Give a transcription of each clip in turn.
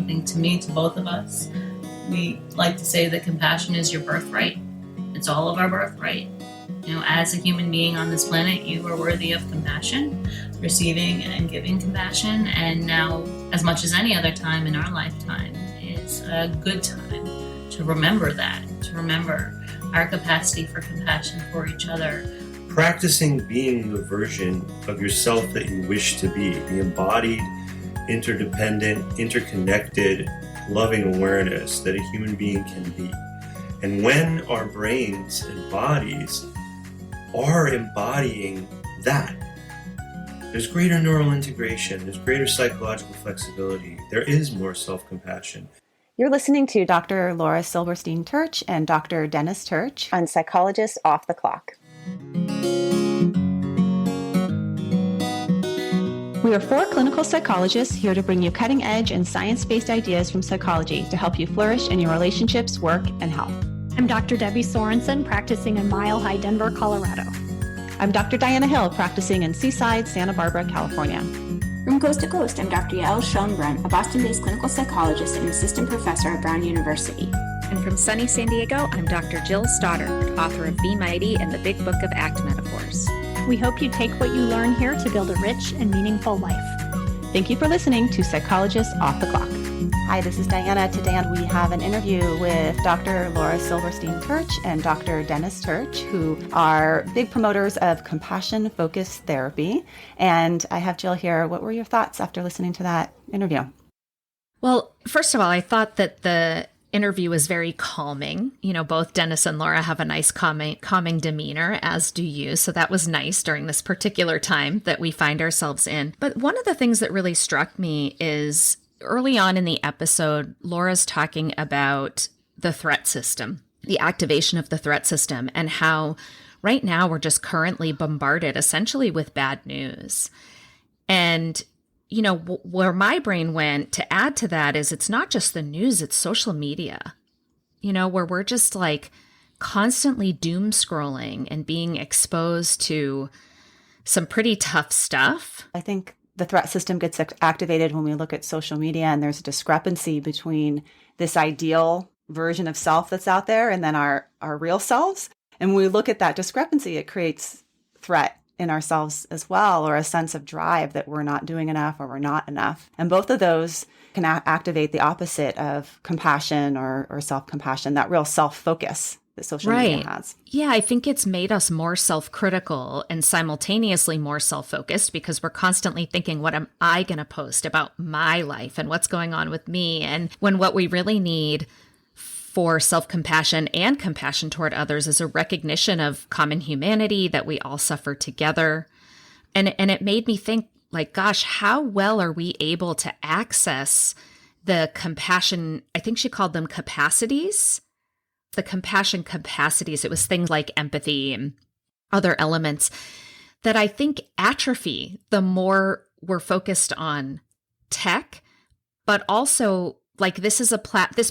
think to me, to both of us, we like to say that compassion is your birthright. It's all of our birthright. As a human being on this planet, you are worthy of compassion, receiving and giving compassion. And now, as much as any other time in our lifetime, is a good time to remember that, to remember our capacity for compassion for each other. Practicing being the version of yourself that you wish to be, the embodied, interdependent, interconnected, loving awareness that a human being can be. And when our brains and bodies are embodying that, there's greater neural integration, there's greater psychological flexibility, there is more self-compassion. You're listening to Dr. Laura Silberstein-Tirch and Dr. Dennis Tirch on Psychologist Off the Clock. We are 4 clinical psychologists here to bring you cutting-edge and science-based ideas from psychology to help you flourish in your relationships, work, and health. I'm Dr. Debbie Sorensen, practicing in Mile High, Denver, Colorado. I'm Dr. Diana Hill, practicing in Seaside, Santa Barbara, California. From coast to coast, I'm Dr. Yael Schoenbrunn, a Boston-based clinical psychologist and assistant professor at Brown University. And from sunny San Diego, I'm Dr. Jill Stoddard, author of Be Mighty and the Big Book of Act Metaphors. We hope you take what you learn here to build a rich and meaningful life. Thank you for listening to Psychologist Off the Clock. Hi, this is Diana. Today we have an interview with Dr. Laura Silberstein-Tirch and Dr. Dennis Tirch, who are big promoters of compassion-focused therapy. And I have Jill here. What were your thoughts after listening to that interview? Well, first of all, I thought that the interview was very calming. Both Dennis and Laura have a nice calming demeanor, as do you. So that was nice during this particular time that we find ourselves in. But one of the things that really struck me is early on in the episode, Laura's talking about the threat system, the activation of the threat system, and how right now we're just currently bombarded essentially with bad news. And where my brain went to add to that is it's not just the news, it's social media, where we're just like constantly doom scrolling and being exposed to some pretty tough stuff. I think the threat system gets activated when we look at social media, and there's a discrepancy between this ideal version of self that's out there and then our real selves. And when we look at that discrepancy, it creates threat in ourselves as well, or a sense of drive that we're not doing enough or we're not enough. And both of those can activate the opposite of compassion or self-compassion, that real self-focus that social media has. Yeah, I think it's made us more self-critical and simultaneously more self-focused because we're constantly thinking, what am I going to post about my life and what's going on with me? And when what we really need for self-compassion and compassion toward others is a recognition of common humanity, that we all suffer together. And it made me think, like, gosh, how well are we able to access the compassion? I think she called them capacities. The compassion capacities. It was things like empathy and other elements that I think atrophy the more we're focused on tech, but also like this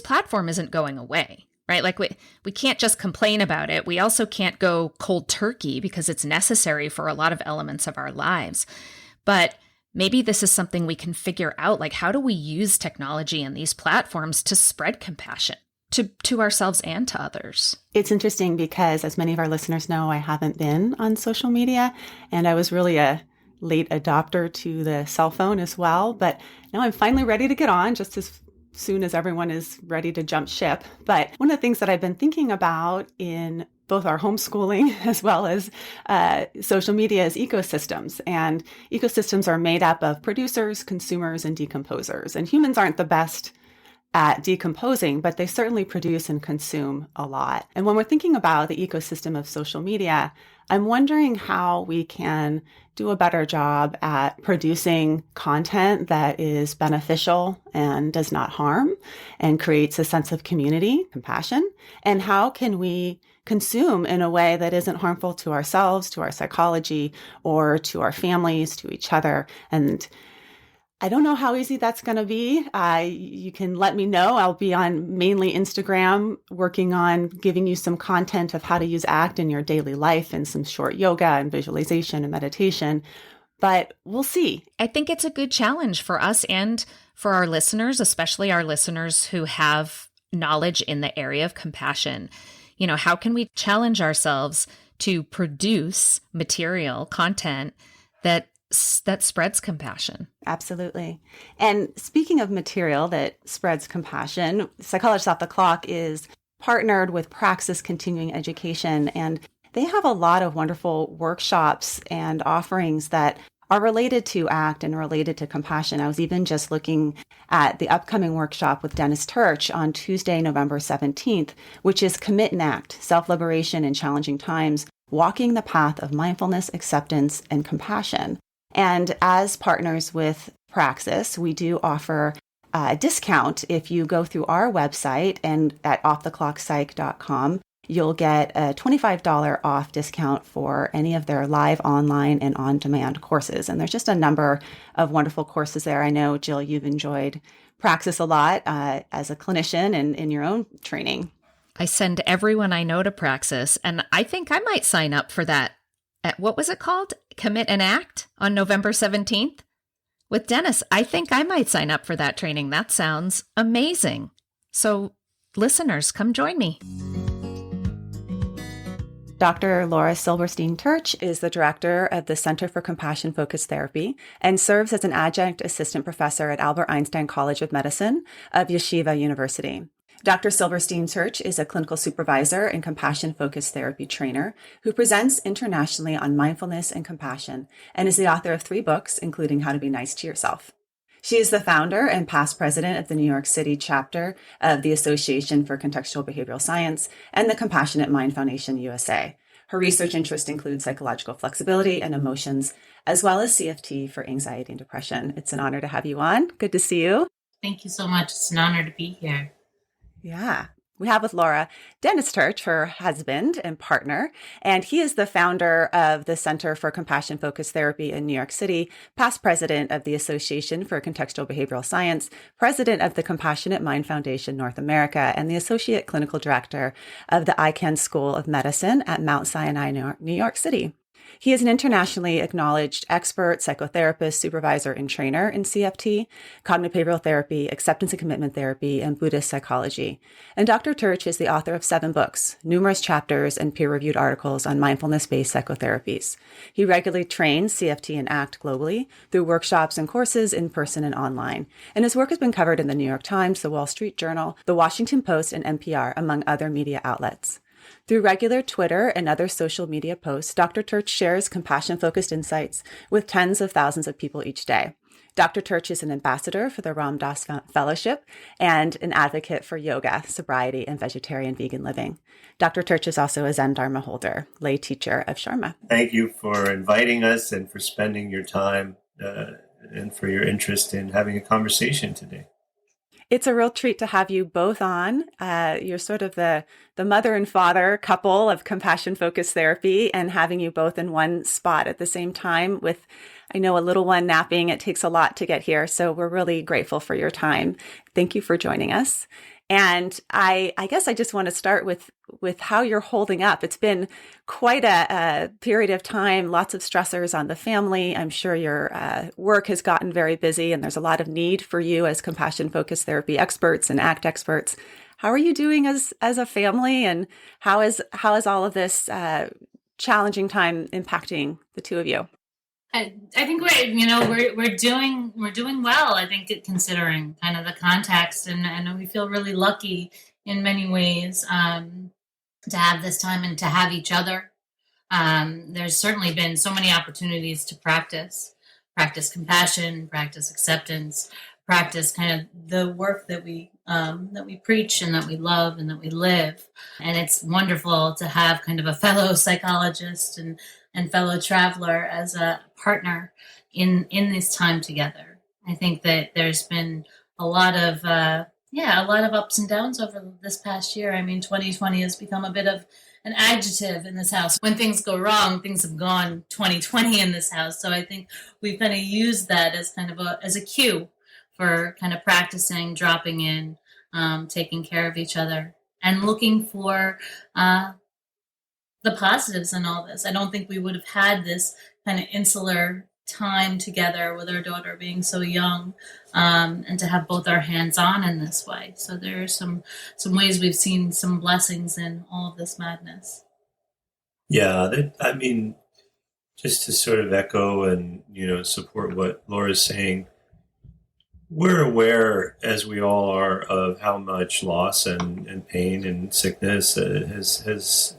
platform isn't going away, right? Like we can't just complain about it. We also can't go cold turkey because it's necessary for a lot of elements of our lives. But maybe this is something we can figure out, like how do we use technology and these platforms to spread compassion to ourselves and to others? It's interesting because, as many of our listeners know, I haven't been on social media, and I was really a late adopter to the cell phone as well. But now I'm finally ready to get on, just as soon as everyone is ready to jump ship. But one of the things that I've been thinking about in both our homeschooling as well as social media is ecosystems. And ecosystems are made up of producers, consumers, and decomposers. And humans aren't the best at decomposing, but they certainly produce and consume a lot. And when we're thinking about the ecosystem of social media, I'm wondering how we can do a better job at producing content that is beneficial and does not harm and creates a sense of community, compassion, and how can we consume in a way that isn't harmful to ourselves, to our psychology, or to our families, to each other. And I don't know how easy that's going to be. You can let me know. I'll be on mainly Instagram working on giving you some content of how to use ACT in your daily life and some short yoga and visualization and meditation. but we'll see. I think it's a good challenge for us and for our listeners, especially our listeners who have knowledge in the area of compassion. How can we challenge ourselves to produce material, content that spreads compassion? Absolutely. And speaking of material that spreads compassion, Psychologists Off the Clock is partnered with Praxis Continuing Education, and they have a lot of wonderful workshops and offerings that are related to ACT and related to compassion. I was even just looking at the upcoming workshop with kindnessTirch on Tuesday, November 17th, which is Commit and Act, Self-Liberation in Challenging Times, Walking the Path of Mindfulness, Acceptance, and Compassion. And as partners with Praxis, we do offer a discount if you go through our website and at offtheclockpsych.com. You'll get a $25 off discount for any of their live, online, and on-demand courses. And there's just a number of wonderful courses there. I know, Jill, you've enjoyed Praxis a lot as a clinician and in your own training. I send everyone I know to Praxis, and I think I might sign up for that. What was it called? Commit and Act on November 17th with Dennis. I think I might sign up for that training. That sounds amazing. So listeners, come join me. Dr. Laura Silberstein-Tirch is the director of the Center for Compassion-Focused Therapy and serves as an adjunct assistant professor at Albert Einstein College of Medicine of Yeshiva University. Dr. Silberstein-Tirch is a clinical supervisor and compassion-focused therapy trainer who presents internationally on mindfulness and compassion and is the author of 3 books, including How to Be Nice to Yourself. She is the founder and past president of the New York City chapter of the Association for Contextual Behavioral Science and the Compassionate Mind Foundation USA. Her research interests include psychological flexibility and emotions, as well as CFT for anxiety and depression. It's an honor to have you on. Good to see you. Thank you so much. It's an honor to be here. Yeah. We have with Laura kindnessTirch, her husband and partner, and he is the founder of the Center for Compassion-Focused Therapy in New York City, past president of the Association for Contextual Behavioral Science, president of the Compassionate Mind Foundation North America, and the associate clinical director of the Icahn School of Medicine at Mount Sinai, New York City. He is an internationally acknowledged expert, psychotherapist, supervisor, and trainer in CFT, cognitive behavioral therapy, acceptance and commitment therapy, and Buddhist psychology. And Dr. Tirch is the author of 7 books, numerous chapters, and peer-reviewed articles on mindfulness-based psychotherapies. He regularly trains CFT and ACT globally through workshops and courses in person and online. And his work has been covered in the New York Times, the Wall Street Journal, the Washington Post, and NPR, among other media outlets. Through regular Twitter and other social media posts, Dr. Tirch shares compassion-focused insights with tens of thousands of people each day. Dr. Tirch is an ambassador for the Ram Dass Fellowship and an advocate for yoga, sobriety, and vegetarian vegan living. Dr. Tirch is also a Zen Dharma holder, lay teacher of Sharma. Thank you for inviting us and for spending your time and for your interest in having a conversation today. It's a real treat to have you both on. You're sort of the mother and father couple of compassion-focused therapy, and having you both in one spot at the same time with, I know, a little one napping. It takes a lot to get here. So we're really grateful for your time. Thank you for joining us. And I guess I just want to start with how you're holding up. It's been quite a period of time, lots of stressors on the family. I'm sure your work has gotten very busy, and there's a lot of need for you as compassion-focused therapy experts and ACT experts. How are you doing as a family, and how is all of this challenging time impacting the two of you? I think we're doing well. I think considering kind of the context, and we feel really lucky in many ways to have this time and to have each other. There's certainly been so many opportunities to practice compassion, practice acceptance, practice kind of the work that we preach and that we love and that we live. And it's wonderful to have kind of a fellow psychologist and fellow traveler as a partner in this time together. I think that there's been a lot of ups and downs over this past year. I mean, 2020 has become a bit of an adjective in this house. When things go wrong, things have gone 2020 in this house. So I think we've kind of used that as kind of as a cue for kind of practicing, dropping in, taking care of each other, and looking for the positives in all this. I don't think we would have had this kind of insular time together with our daughter being so young, and to have both our hands on in this way. So there are some ways we've seen some blessings in all of this madness. Yeah, I mean, just to sort of echo and, support what Laura's saying, we're aware, as we all are, of how much loss and pain and sickness has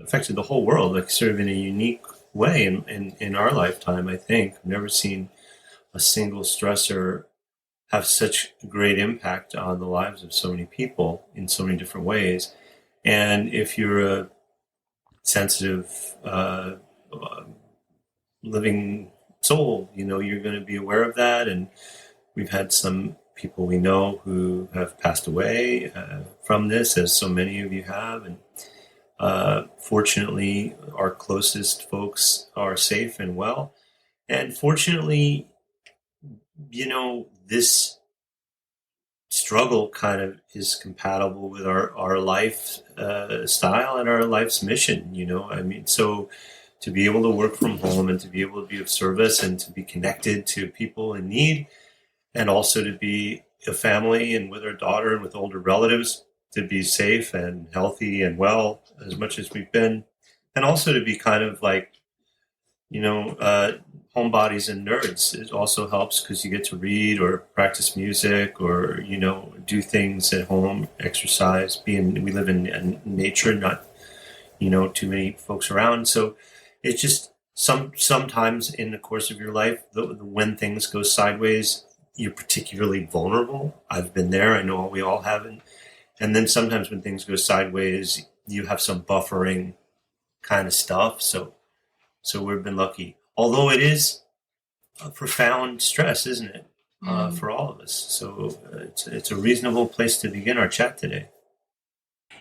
affected the whole world, like sort of in a unique way in our lifetime. I think I've never seen a single stressor have such a great impact on the lives of so many people in so many different ways. And if you're a sensitive, living soul, you're going to be aware of that. And we've had some people we know who have passed away from this, as so many of you have. And fortunately, our closest folks are safe and well. And fortunately, this struggle kind of is compatible with our life style and our life's mission. I mean, so to be able to work from home and to be able to be of service and to be connected to people in need, and also to be a family and with our daughter and with older relatives, to be safe and healthy and well as much as we've been, and also to be kind of like, homebodies and nerds. It also helps because you get to read or practice music or, do things at home, exercise, we live in nature, not, too many folks around. So it's just sometimes in the course of your life, when things go sideways, you're particularly vulnerable. I've been there. I know we all haven't. And then sometimes when things go sideways, you have some buffering kind of stuff. So we've been lucky. Although it is a profound stress, isn't it, for all of us? So it's a reasonable place to begin our chat today.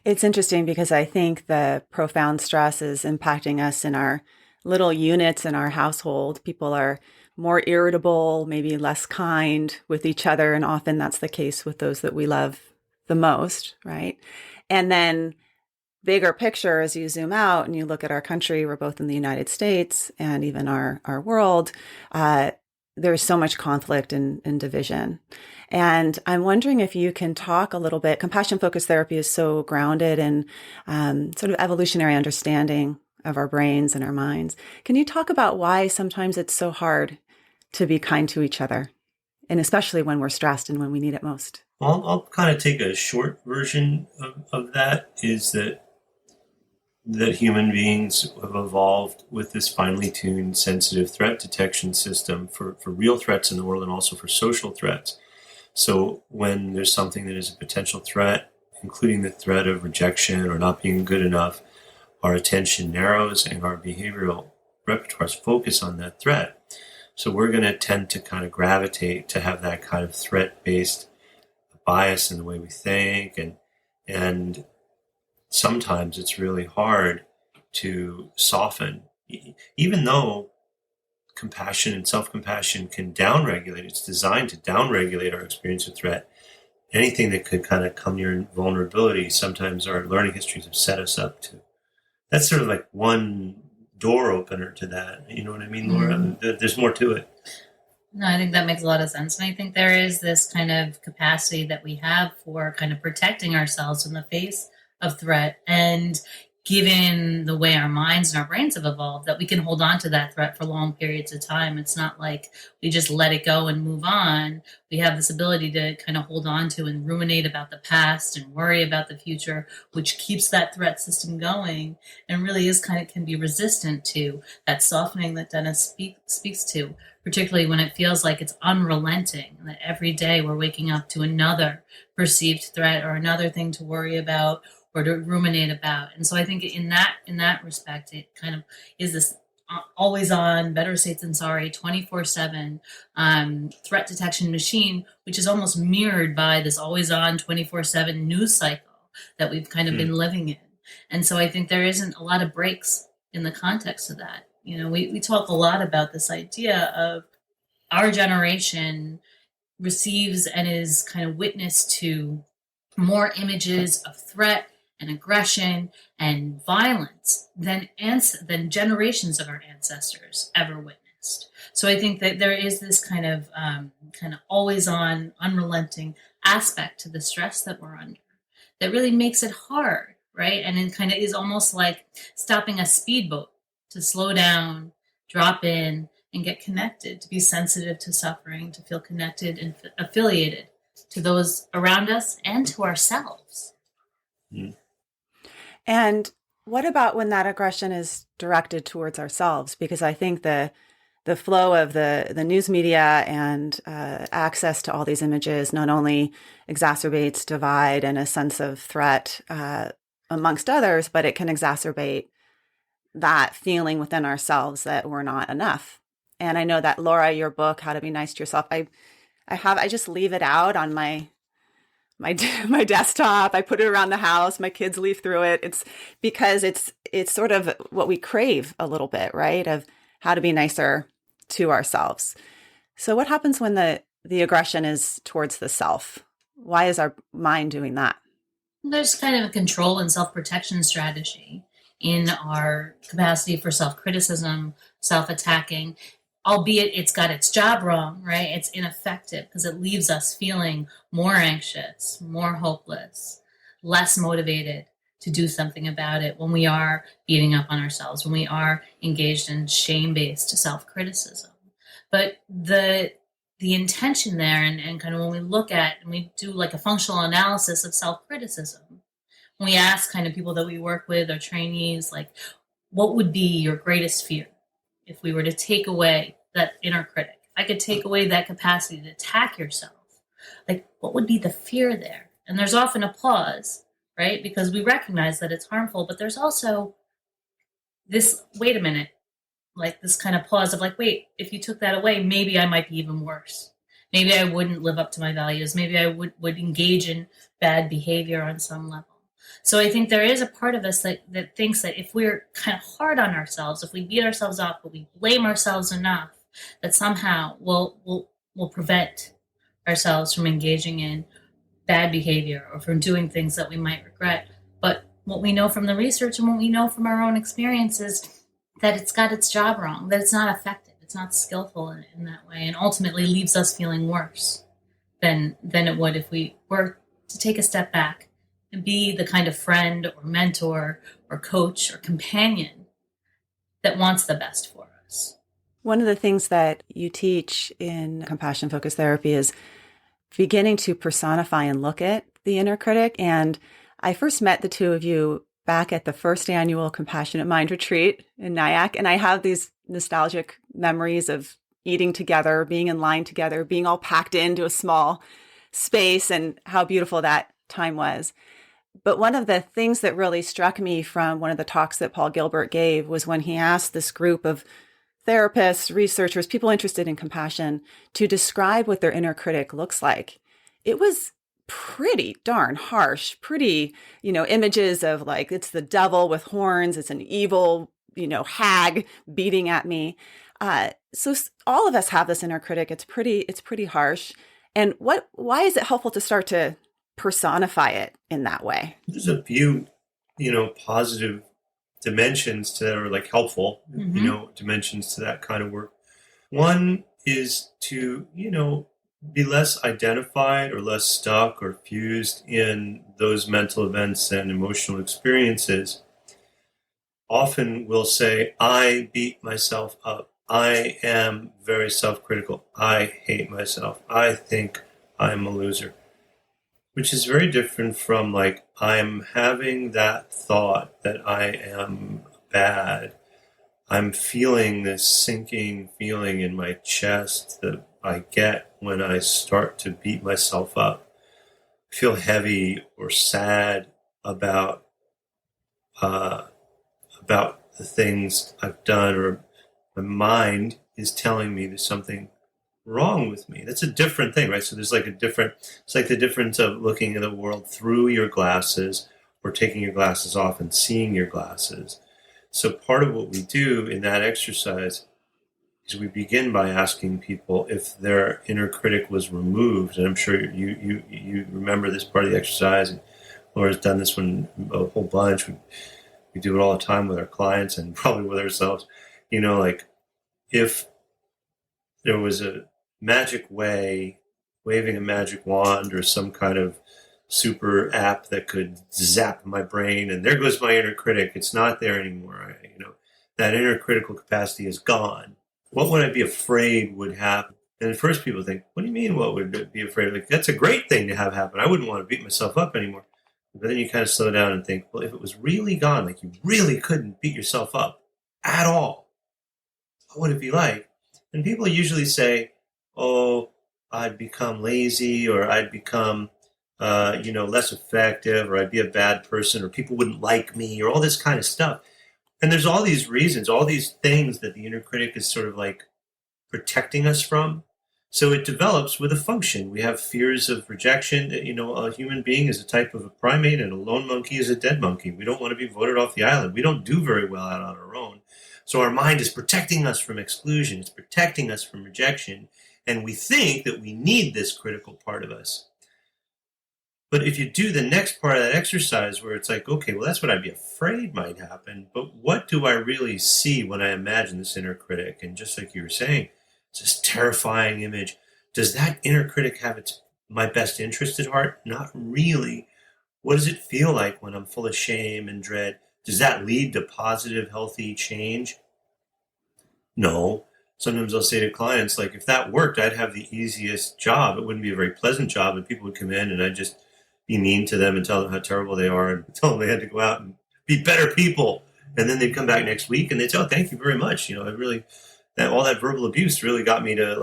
It's interesting because I think the profound stress is impacting us in our little units in our household. People are more irritable, maybe less kind with each other. And often that's the case with those that we love the most, right? And then bigger picture, as you zoom out and you look at our country, we're both in the United States and even our world, there's so much conflict and division. And I'm wondering if you can talk a little bit. Compassion-focused therapy is so grounded in sort of evolutionary understanding of our brains and our minds. Can you talk about why sometimes it's so hard to be kind to each other, and especially when we're stressed and when we need it most? Well, I'll kind of take a short version of that, is that human beings have evolved with this finely tuned sensitive threat detection system for real threats in the world and also for social threats. So when there's something that is a potential threat, including the threat of rejection or not being good enough, our attention narrows and our behavioral repertoires focus on that threat. So we're going to tend to kind of gravitate to have that kind of threat-based bias in the way we think, and sometimes it's really hard to soften, even though compassion and self-compassion can downregulate. It's designed to downregulate our experience of threat. Anything that could kind of come near vulnerability, sometimes our learning histories have set us up to. That's sort of like one door opener to that. You know what I mean, Laura? Mm-hmm. There's more to it. No, I think that makes a lot of sense. And I think there is this kind of capacity that we have for kind of protecting ourselves in the face of threat. And given the way our minds and our brains have evolved, that we can hold on to that threat for long periods of time. It's not like we just let it go and move on. We have this ability to kind of hold on to and ruminate about the past and worry about the future, which keeps that threat system going and really is kind of can be resistant to that softening that Dennis speaks to, particularly when it feels like it's unrelenting, that every day we're waking up to another perceived threat or another thing to worry about or to ruminate about. And so I think in that respect, it kind of is this always on, better safe than sorry, 24/7 threat detection machine, which is almost mirrored by this always on 24/7 news cycle that we've kind of been living in. And so I think there isn't a lot of breaks in the context of that. You know, we talk a lot about this idea of our generation receives and is kind of witness to more images of threat and aggression and violence than generations of our ancestors ever witnessed. So I think that there is this kind of always on, unrelenting aspect to the stress that we're under that really makes it hard, right? And it kind of is almost like stopping a speedboat to slow down, drop in, and get connected, to be sensitive to suffering, to feel connected and affiliated to those around us and to ourselves. Mm. And what about when that aggression is directed towards ourselves? Because I think the flow of the news media and access to all these images not only exacerbates divide and a sense of threat amongst others, but it can exacerbate that feeling within ourselves that we're not enough. And I know that, Laura, your book, How to Be Nice to Yourself, I just leave it out on my desktop. I put it around the house. My kids leaf through it. It's because it's sort of what we crave a little bit, right? Of how to be nicer to ourselves. So what happens when the aggression is towards the self? Why is our mind doing that? There's kind of a control and self-protection strategy in our capacity for self-criticism, self-attacking, albeit it's got its job wrong, right? It's ineffective because it leaves us feeling more anxious, more hopeless, less motivated to do something about it when we are beating up on ourselves, when we are engaged in shame-based self-criticism. But the intention there, and kind of when we look at and we do like a functional analysis of self-criticism, when we ask kind of people that we work with or trainees, like, what would be your greatest fear if we were to take away that inner critic? If I could take away that capacity to attack yourself, like, what would be the fear there? And there's often a pause, right? Because we recognize that it's harmful, but there's also this, wait a minute, like this kind of pause of like, wait, if you took that away, maybe I might be even worse. Maybe I wouldn't live up to my values. Maybe I would engage in bad behavior on some level. So I think there is a part of us that thinks that if we're kind of hard on ourselves, if we beat ourselves up, but we blame ourselves enough, that somehow we'll prevent ourselves from engaging in bad behavior or from doing things that we might regret. But what we know from the research and what we know from our own experiences, that it's got its job wrong, that it's not effective, it's not skillful in that way, and ultimately leaves us feeling worse than it would if we were to take a step back and be the kind of friend or mentor or coach or companion that wants the best for us. One of the things that you teach in compassion-focused therapy is beginning to personify and look at the inner critic. And I first met the two of you back at the first annual Compassionate Mind Retreat in Nyack. And I have these nostalgic memories of eating together, being in line together, being all packed into a small space, and how beautiful that time was. But one of the things that really struck me from one of the talks that Paul Gilbert gave was when he asked this group of therapists, researchers, people interested in compassion to describe what their inner critic looks like. It was pretty darn harsh, pretty, images of like, it's the devil with horns, it's an evil, hag beating at me. So all of us have this inner critic. It's pretty harsh. And why is it helpful to start to personify it in that way? There's a few, positive dimensions to that, or like helpful, dimensions to that kind of work. One is to, be less identified or less stuck or fused in those mental events and emotional experiences. Often we'll say, I beat myself up. I am very self-critical. I hate myself. I think I'm a loser. Which is very different from like, I'm having that thought that I am bad. I'm feeling this sinking feeling in my chest that I get when I start to beat myself up. I feel heavy or sad about the things I've done, or my mind is telling me there's something wrong with me. That's a different thing, right? So there's like it's like the difference of looking at the world through your glasses or taking your glasses off and seeing your glasses. So part of what we do in that exercise is we begin by asking people if their inner critic was removed. And I'm sure you remember this part of the exercise, and Laura's done this one a whole bunch. We do it all the time with our clients and probably with ourselves. Like if there was a magic way, waving a magic wand or some kind of super app that could zap my brain, and there goes my inner critic. It's not there anymore. That inner critical capacity is gone. What would I be afraid would happen? And at first people think, what do you mean what would be afraid of? Like, that's a great thing to have happen. I wouldn't want to beat myself up anymore. But then you kind of slow down and think, well, if it was really gone, like you really couldn't beat yourself up at all, what would it be like? And people usually say, oh, I'd become lazy, or I'd become less effective, or I'd be a bad person, or people wouldn't like me, or all this kind of stuff. And there's all these reasons, all these things that the inner critic is sort of like protecting us from. So it develops with a function. We have fears of rejection. A human being is a type of a primate, and a lone monkey is a dead monkey. We don't want to be voted off the island. We don't do very well out on our own. So our mind is protecting us from exclusion. It's protecting us from rejection. And we think that we need this critical part of us. But if you do the next part of that exercise where it's like, okay, well, that's what I'd be afraid might happen, but what do I really see when I imagine this inner critic? And just like you were saying, it's this terrifying image. Does that inner critic have my best interest at heart? Not really. What does it feel like when I'm full of shame and dread? Does that lead to positive, healthy change? No. Sometimes I'll say to clients, like, if that worked, I'd have the easiest job. It wouldn't be a very pleasant job, and people would come in and I'd just be mean to them and tell them how terrible they are and tell them they had to go out and be better people. And then they'd come back next week and they'd say, oh, thank you very much. All that verbal abuse really got me to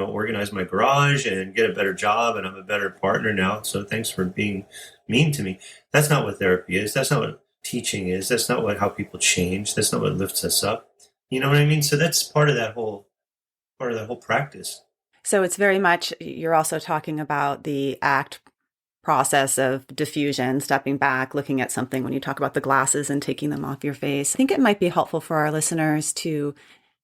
organize my garage and get a better job, and I'm a better partner now. So thanks for being mean to me. That's not what therapy is. That's not what teaching is. That's not how people change. That's not what lifts us up. You know what I mean? So that's part of that whole practice. So it's very much, you're also talking about the ACT process of diffusion, stepping back, looking at something when you talk about the glasses and taking them off your face. I think it might be helpful for our listeners to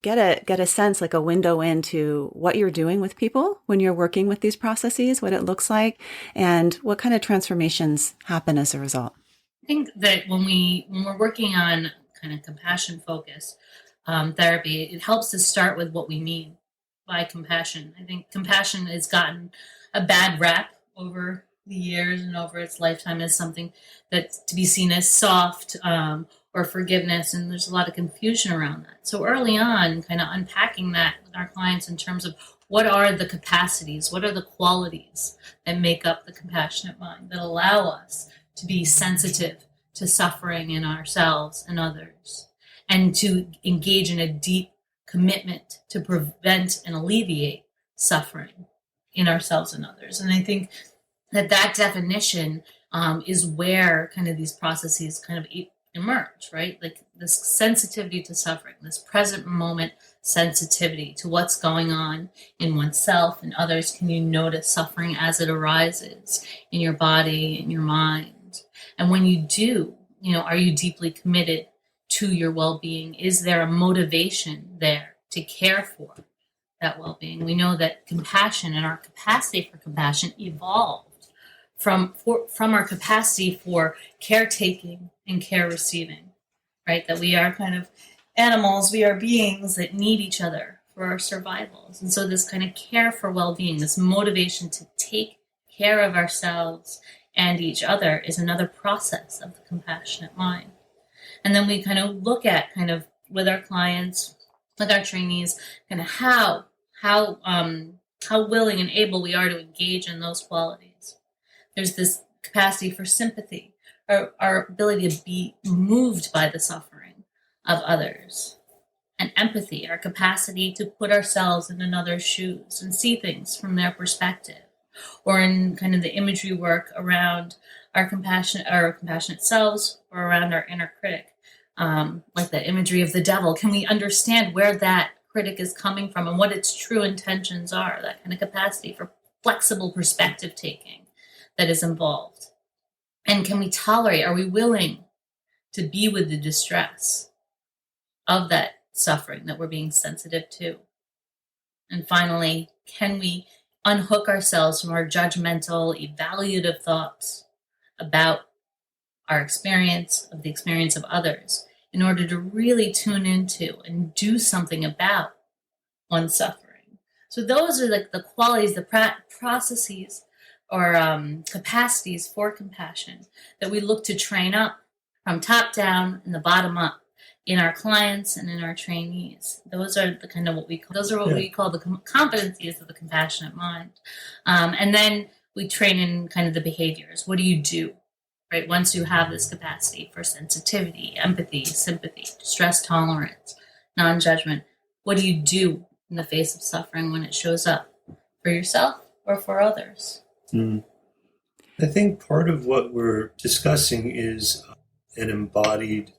get a sense, like a window into what you're doing with people when you're working with these processes, what it looks like, and what kind of transformations happen as a result. I think that when we're working on kind of compassion focus therapy, it helps to start with what we mean by compassion. I think compassion has gotten a bad rap over the years and over its lifetime as something that's to be seen as soft or forgiveness, and there's a lot of confusion around that. So early on, kind of unpacking that with our clients in terms of what are the capacities, what are the qualities that make up the compassionate mind that allow us to be sensitive to suffering in ourselves and others, and to engage in a deep commitment to prevent and alleviate suffering in ourselves and others. And I think that definition is where kind of these processes kind of emerge, right? Like this sensitivity to suffering, this present moment sensitivity to what's going on in oneself and others. Can you notice suffering as it arises in your body, in your mind? And when you do, are you deeply committed to your well-being? Is there a motivation there to care for that well-being? We know that compassion and our capacity for compassion evolved from our capacity for caretaking and care receiving, right? That we are kind of animals, we are beings that need each other for our survivals. And so this kind of care for well-being, this motivation to take care of ourselves and each other is another process of the compassionate mind. And then we kind of look at kind of with our clients, with our trainees, kind of how willing and able we are to engage in those qualities. There's this capacity for sympathy, our ability to be moved by the suffering of others, and empathy, our capacity to put ourselves in another's shoes and see things from their perspective, or in kind of the imagery work around our compassionate selves or around our inner critic, like that imagery of the devil. Can we understand where that critic is coming from and what its true intentions are? That kind of capacity for flexible perspective taking that is involved. And can we tolerate, are we willing to be with the distress of that suffering that we're being sensitive to? And finally, can we unhook ourselves from our judgmental, evaluative thoughts about our experience, of the experience of others, in order to really tune into and do something about one's suffering, So those are like the qualities, the processes or capacities for compassion that we look to train up from top down and the bottom up in our clients and in our trainees. Those are the kind of what we call the competencies of the compassionate mind. And then we train in kind of the behaviors. What do you do, right? Once you have this capacity for sensitivity, empathy, sympathy, stress tolerance, non-judgment, what do you do in the face of suffering when it shows up for yourself or for others? I think part of what we're discussing is an embodied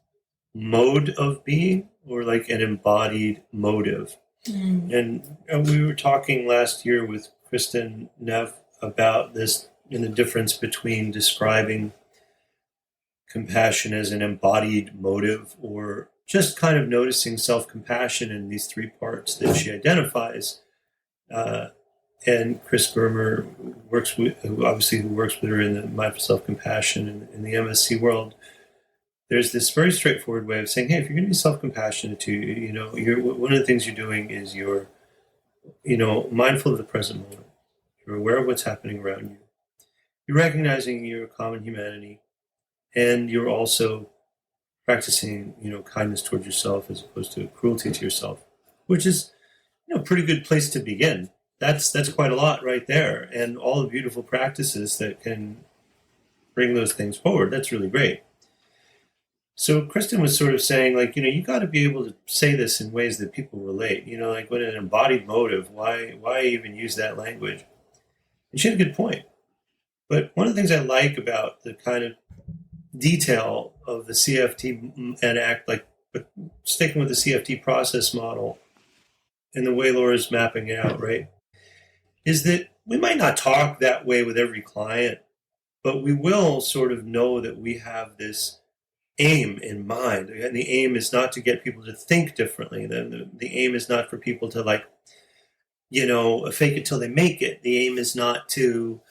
mode of being, or like an embodied motive. And we were talking last year with Kristen Neff about this, and the difference between describing compassion as an embodied motive, or just kind of noticing self-compassion in these three parts that she identifies. And Chris Bermer who works with her in the mindful self-compassion in the MSC world. There's this very straightforward way of saying, hey, if you're going to be self-compassionate one of the things you're doing is you're, mindful of the present moment. You're aware of what's happening around you. You're recognizing your common humanity, and you're also practicing, kindness towards yourself as opposed to cruelty to yourself, which is, a pretty good place to begin. That's quite a lot right there, and all the beautiful practices that can bring those things forward. That's really great. So Kristen was sort of saying, you got to be able to say this in ways that people relate. Like when an embodied motive, why even use that language? And she had a good point. But one of the things I like about the kind of detail of the CFT and ACT, but sticking with the CFT process model and the way Laura's mapping it out, right, is that we might not talk that way with every client, but we will sort of know that we have this aim in mind. And the aim is not to get people to think differently. The aim is not for people to fake it till they make it. The aim is not to,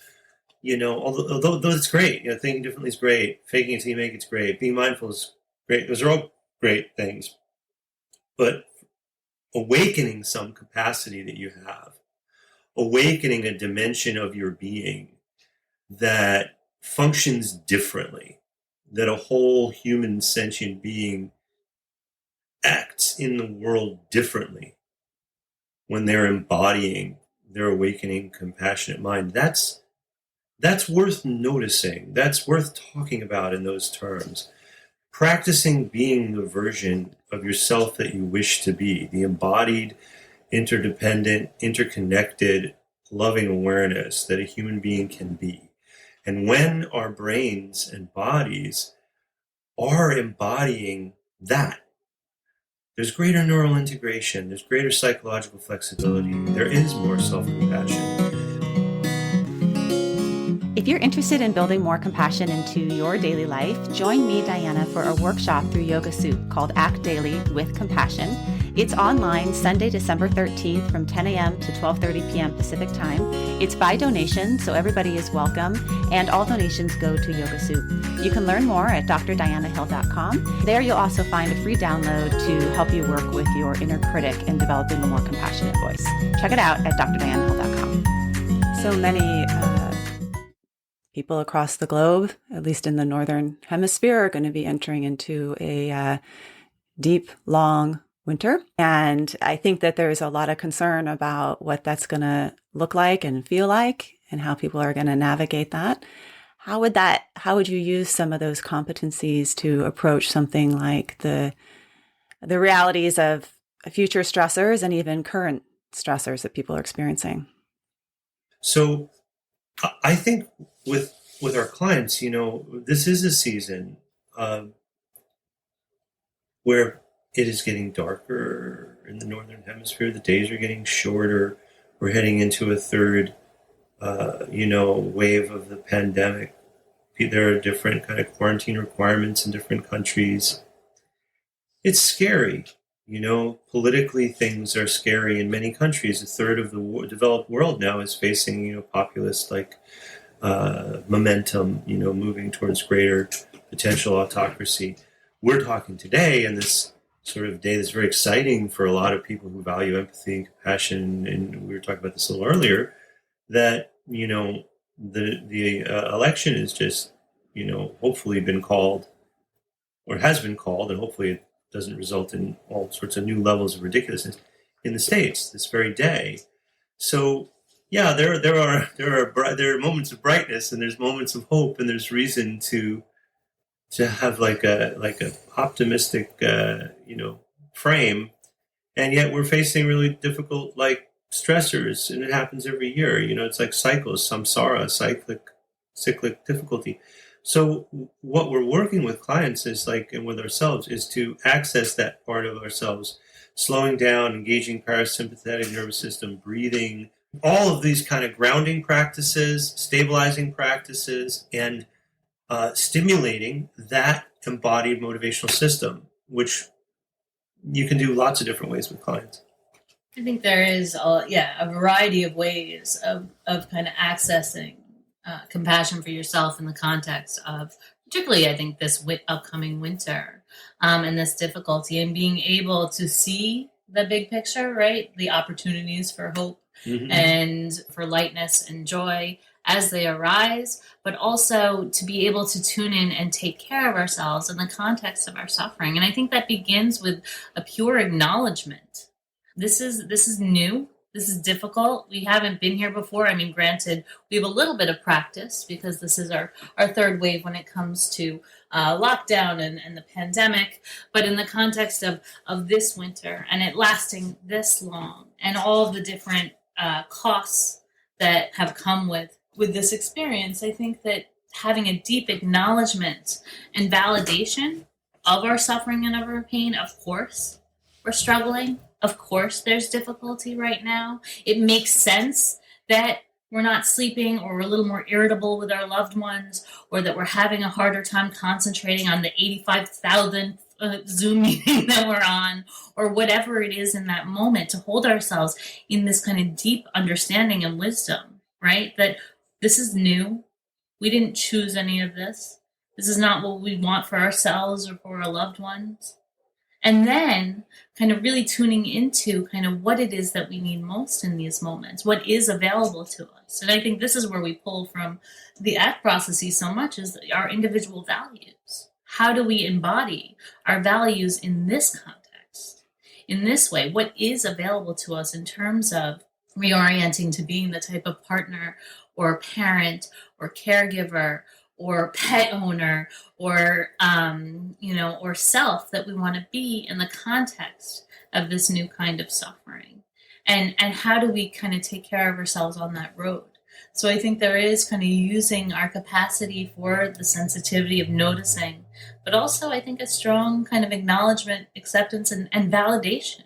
although it's great, thinking differently is great. Faking it till you make it's great. Being mindful is great. Those are all great things. But awakening some capacity that you have, awakening a dimension of your being that functions differently, that a whole human sentient being acts in the world differently when they're embodying their awakening compassionate mind. That's worth noticing. That's worth talking about in those terms. Practicing being the version of yourself that you wish to be, the embodied, interdependent, interconnected, loving awareness that a human being can be. And when our brains and bodies are embodying that, there's greater neural integration, there's greater psychological flexibility, there is more self-compassion. If you're interested in building more compassion into your daily life, join me, Diana, for a workshop through Yoga Soup called Act Daily with Compassion. It's online Sunday, December 13th from 10 a.m. to 12:30 p.m. Pacific time. It's by donation, so everybody is welcome, and all donations go to Yoga Soup. You can learn more at drdianahill.com. There you'll also find a free download to help you work with your inner critic and developing a more compassionate voice. Check it out at drdianahill.com. So many people across the globe, at least in the Northern Hemisphere, are going to be entering into a deep, long winter. And I think that there's a lot of concern about what that's going to look like and feel like and how people are going to navigate that. How would you use some of those competencies to approach something like the realities of future stressors and even current stressors that people are experiencing? So I think with our clients, this is a season where it is getting darker in the Northern Hemisphere. The days are getting shorter. We're heading into a third, wave of the pandemic. There are different kind of quarantine requirements in different countries. It's scary. Politically things are scary in many countries. A third of the developed world now is facing, populist momentum, moving towards greater potential autocracy. We're talking today in this sort of day that's very exciting for a lot of people who value empathy and compassion. And we were talking about this a little earlier, that, the election is just, hopefully been called, or has been called, and hopefully it doesn't result in all sorts of new levels of ridiculousness in the States this very day. So yeah, there are moments of brightness, and there's moments of hope, and there's reason to have like a optimistic frame, and yet we're facing really difficult stressors, and it happens every year. It's like cycles, samsara, cyclic difficulty. So what we're working with clients is and with ourselves is to access that part of ourselves, slowing down, engaging parasympathetic nervous system, breathing, all of these kind of grounding practices, stabilizing practices, and stimulating that embodied motivational system, which you can do lots of different ways with clients. I think there is a variety of ways of kind of accessing compassion for yourself in the context of, particularly I think this upcoming winter and this difficulty, and being able to see the big picture, right? The opportunities for hope and for lightness and joy as they arise, but also to be able to tune in and take care of ourselves in the context of our suffering. And I think that begins with a pure acknowledgement. This is new. This is difficult. We haven't been here before. I mean, granted, we have a little bit of practice because this is our third wave when it comes to lockdown and the pandemic. But in the context of this winter and it lasting this long, and all the different costs that have come with this experience, I think that having a deep acknowledgement and validation of our suffering and of our pain, of course, we're struggling. Of course, there's difficulty right now. It makes sense that we're not sleeping, or we're a little more irritable with our loved ones, or that we're having a harder time concentrating on the 85,000th Zoom meeting that we're on, or whatever it is in that moment, to hold ourselves in this kind of deep understanding and wisdom, right? That this is new. We didn't choose any of this. This is not what we want for ourselves or for our loved ones. And then kind of really tuning into kind of what it is that we need most in these moments, what is available to us. And I think this is where we pull from the ACT processes so much, is our individual values. How do we embody our values in this context, in this way? What is available to us in terms of reorienting to being the type of partner or parent or caregiver or pet owner or, or self that we want to be in the context of this new kind of suffering? And how do we kind of take care of ourselves on that road? So I think there is kind of using our capacity for the sensitivity of noticing, but also I think a strong kind of acknowledgement, acceptance, and validation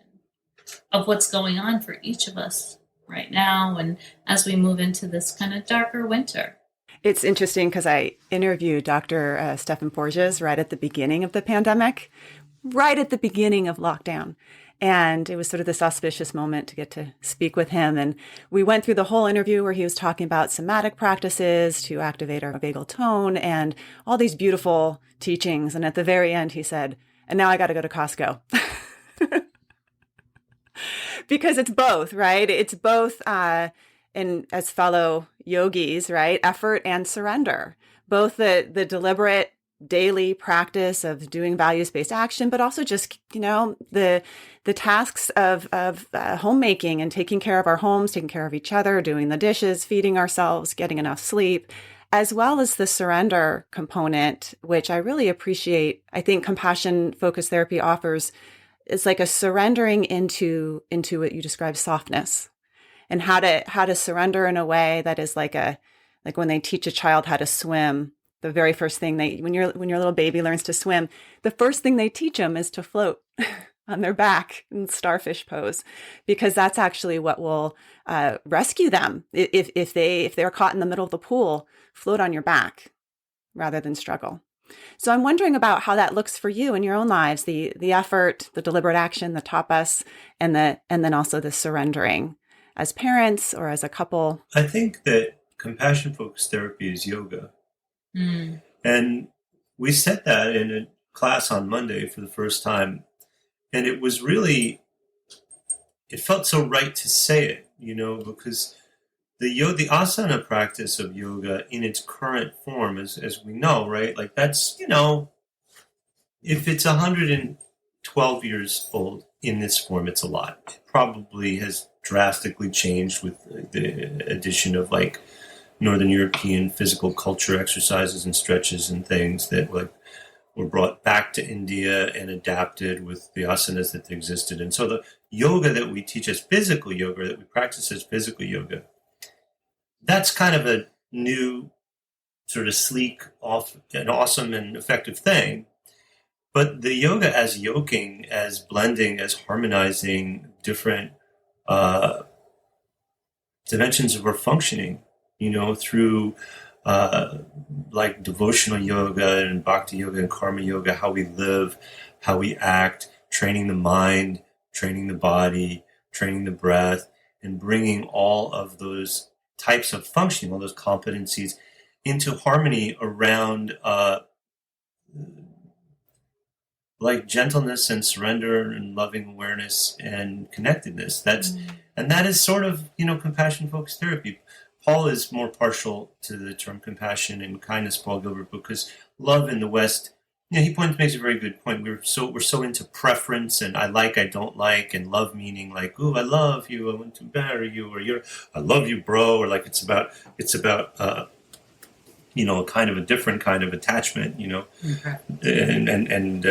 of what's going on for each of us right now, and as we move into this kind of darker winter. It's interesting because I interviewed Dr. Stephan Porges right at the beginning of the pandemic, right at the beginning of lockdown. And it was sort of this auspicious moment to get to speak with him. And we went through the whole interview where he was talking about somatic practices to activate our vagal tone and all these beautiful teachings. And at the very end, he said, and now I got to go to Costco. Because it's both, right? It's both, and as fellow yogis, right? Effort and surrender, both the deliberate daily practice of doing values-based action, but also just, the tasks of homemaking and taking care of our homes, taking care of each other, doing the dishes, feeding ourselves, getting enough sleep, as well as the surrender component, which I really appreciate. I think compassion-focused therapy offers is like a surrendering into what you describe, softness. And how to surrender in a way that is like when they teach a child how to swim, the very first thing when your little baby learns to swim, the first thing they teach them is to float on their back in starfish pose, because that's actually what will rescue them. If they're caught in the middle of the pool, float on your back rather than struggle. So I'm wondering about how that looks for you in your own lives, the effort, the deliberate action, the tapas, and then also the surrendering as parents or as a couple. I think that compassion-focused therapy is yoga. And we said that in a class on Monday for the first time. And it was really, it felt so right to say it, because the asana practice of yoga in its current form, as we know, right? Like that's, if it's 112 years old in this form, it's a lot. It probably has drastically changed with the addition of like Northern European physical culture exercises and stretches and things that like were brought back to India and adapted with the asanas that existed. And so the yoga that we teach as physical yoga, that we practice as physical yoga, that's kind of a new sort of sleek, and awesome and effective thing. But the yoga as yoking, as blending, as harmonizing different dimensions of our functioning, through like devotional yoga and bhakti yoga and karma yoga, how we live, how we act, training the mind, training the body, training the breath, and bringing all of those types of functioning, all those competencies into harmony around like gentleness and surrender and loving awareness and connectedness. And that is sort of, compassion focused therapy. Paul is more partial to the term compassion and kindness, Paul Gilbert, because love in the West, he makes a very good point. We're so into preference and I don't like, and love meaning like, ooh, I love you, I want to marry you, or I love you, bro, or like it's about a kind of a different kind of attachment, and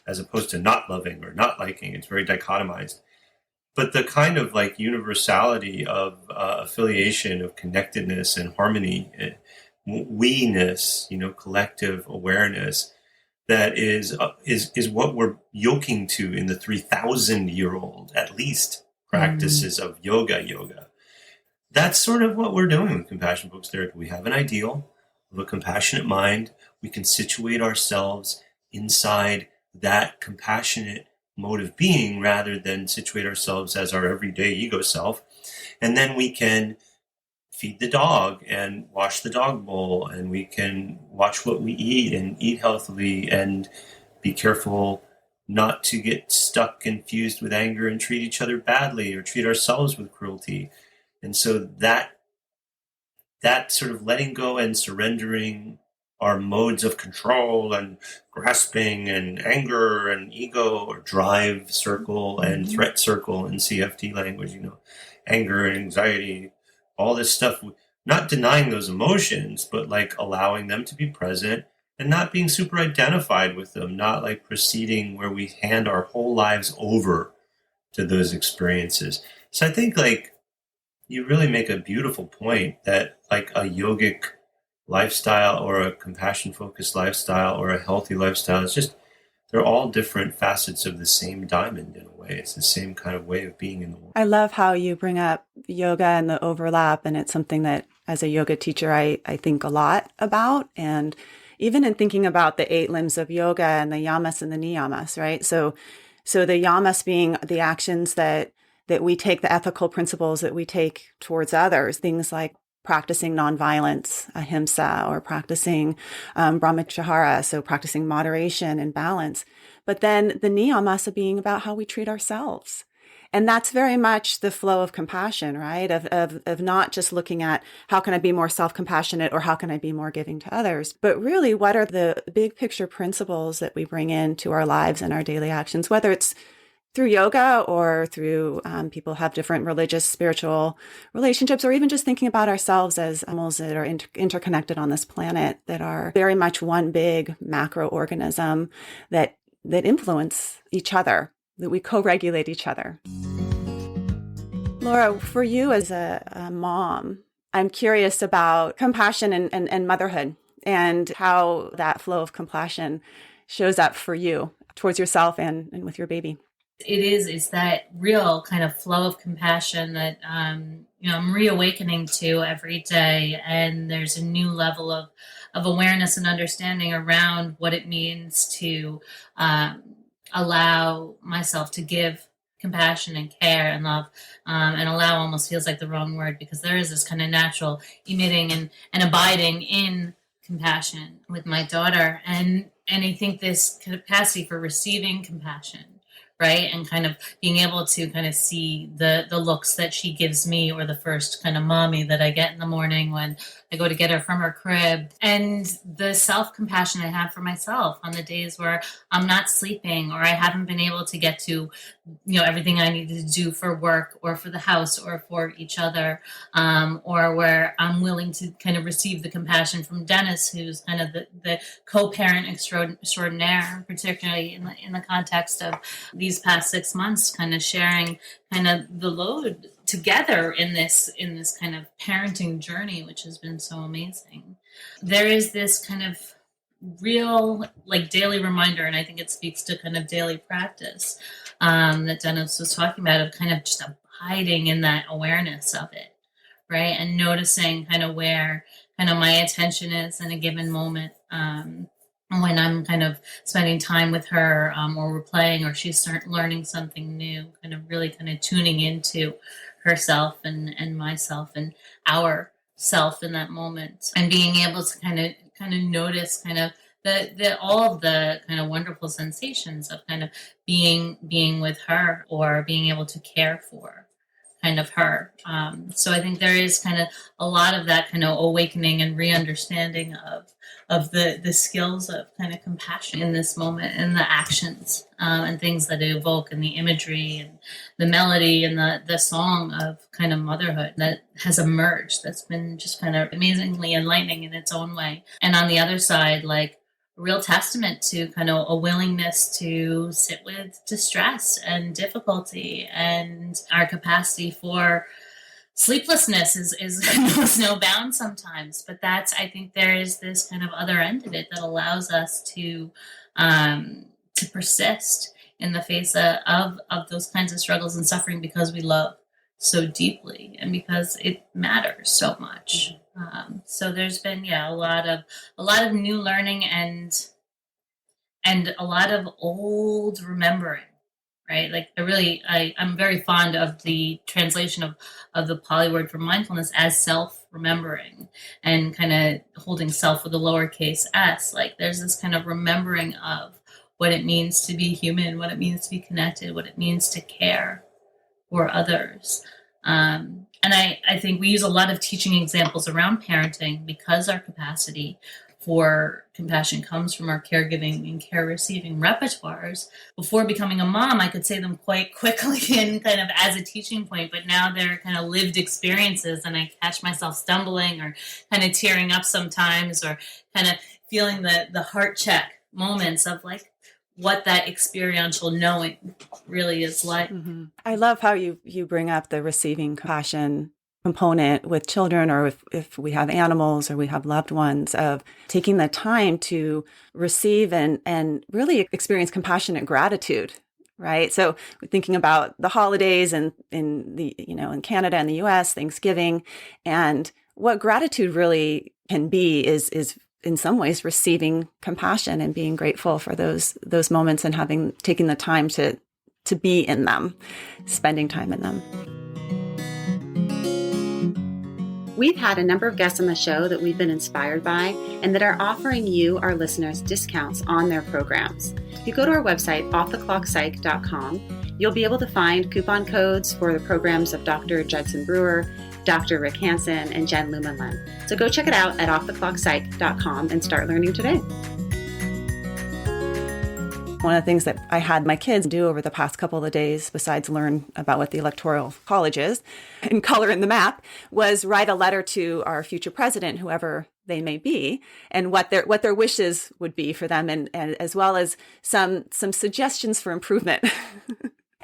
as opposed to not loving or not liking, it's very dichotomized. But the kind of like universality of affiliation, of connectedness and harmony, we-ness, collective awareness, that is what we're yoking to in the 3,000-year-old, at least, practices of yoga. That's sort of what we're doing with compassion focused therapy. We have an ideal of a compassionate mind. We can situate ourselves inside that compassionate mode of being rather than situate ourselves as our everyday ego self. And then we can feed the dog and wash the dog bowl, and we can watch what we eat and eat healthily and be careful not to get stuck, confused with anger and treat each other badly or treat ourselves with cruelty. And so that sort of letting go and surrendering our modes of control and grasping and anger and ego, or drive circle and threat circle in CFT language, anger and anxiety, all this stuff, not denying those emotions, but like allowing them to be present and not being super identified with them, not like proceeding where we hand our whole lives over to those experiences. So I think like you really make a beautiful point that like a yogic lifestyle or a compassion focused lifestyle or a healthy lifestyle, they're all different facets of the same diamond in a way. It's the same kind of way of being in the world. I love how you bring up yoga and the overlap, and it's something that as a yoga teacher I think a lot about. And even in thinking about the 8 limbs of yoga and the yamas and the niyamas, right? So the yamas being the actions that we take, the ethical principles that we take towards others, things like practicing nonviolence, ahimsa, or practicing brahmacharya, so practicing moderation and balance. But then the niyamasa being about how we treat ourselves. And that's very much the flow of compassion, right? Of not just looking at how can I be more self-compassionate or how can I be more giving to others, but really what are the big picture principles that we bring into our lives and our daily actions, whether it's through yoga or through people have different religious, spiritual relationships, or even just thinking about ourselves as animals that are interconnected on this planet, that are very much one big macro organism that influence each other, that we co-regulate each other. Laura, for you as a mom, I'm curious about compassion and motherhood and how that flow of compassion shows up for you towards yourself and with your baby. It's that real kind of flow of compassion that I'm reawakening to every day, and there's a new level of awareness and understanding around what it means to allow myself to give compassion and care and love, and allow almost feels like the wrong word, because there is this kind of natural emitting and abiding in compassion with my daughter, and I think this capacity for receiving compassion, right? And kind of being able to kind of see the looks that she gives me, or the first kind of mommy that I get in the morning when I go to get her from her crib, and the self-compassion I have for myself on the days where I'm not sleeping, or I haven't been able to get to, everything I need to do for work or for the house or for each other, or where I'm willing to kind of receive the compassion from Dennis, who's kind of the co-parent extraordinaire, particularly in the context of these past 6 months, kind of sharing kind of the load together in this kind of parenting journey, which has been so amazing. There is this kind of real like daily reminder, and I think it speaks to kind of daily practice that Dennis was talking about, of kind of just abiding in that awareness of it, right? And noticing kind of where kind of my attention is in a given moment. When I'm kind of spending time with her, or we're playing, or she's learning something new, kind of really kind of tuning into herself and myself and our self in that moment, and being able to kind of notice kind of the all of the kind of wonderful sensations of kind of being with her, or being able to care for kind of her. So I think there is kind of a lot of that kind of awakening and re-understanding of the skills of kind of compassion in this moment, and the actions and things that it evoke, and the imagery and the melody and the song of kind of motherhood that has emerged, that's been just kind of amazingly enlightening in its own way. And on the other side, like, a real testament to kind of a willingness to sit with distress and difficulty, and our capacity for sleeplessness is no bound sometimes. But I think there is this kind of other end of it that allows us to persist in the face of those kinds of struggles and suffering, because we love so deeply and because it matters so much. So there's been a lot of new learning and a lot of old remembering, right? Like I'm very fond of the translation of the Pali word for mindfulness as self-remembering, and kind of holding self with a lowercase s. Like, there's this kind of remembering of what it means to be human, what it means to be connected, what it means to care for others. And I think we use a lot of teaching examples around parenting, because our capacity for compassion comes from our caregiving and care receiving repertoires. Before becoming a mom, I could say them quite quickly and kind of as a teaching point, but now they're kind of lived experiences, and I catch myself stumbling or kind of tearing up sometimes, or kind of feeling the heart check moments of like what that experiential knowing really is like. Mm-hmm. I love how you bring up the receiving compassion component with children, or if we have animals or we have loved ones, of taking the time to receive and really experience compassionate gratitude, right? So we're thinking about the holidays, and in Canada and the US, Thanksgiving, and what gratitude really can be is in some ways receiving compassion and being grateful for those moments, and taking the time to be in them, spending time in them. We've had a number of guests on the show that we've been inspired by, and that are offering you, our listeners, discounts on their programs. If you go to our website, offtheclockpsych.com, you'll be able to find coupon codes for the programs of Dr. Judson Brewer, Dr. Rick Hansen, and Jen Lumenlin. So go check it out at offtheclockpsych.com and start learning today. One of the things that I had my kids do over the past couple of days, besides learn about what the Electoral College is and color in the map, was write a letter to our future president, whoever they may be, and what their wishes would be for them, and as well as some suggestions for improvement.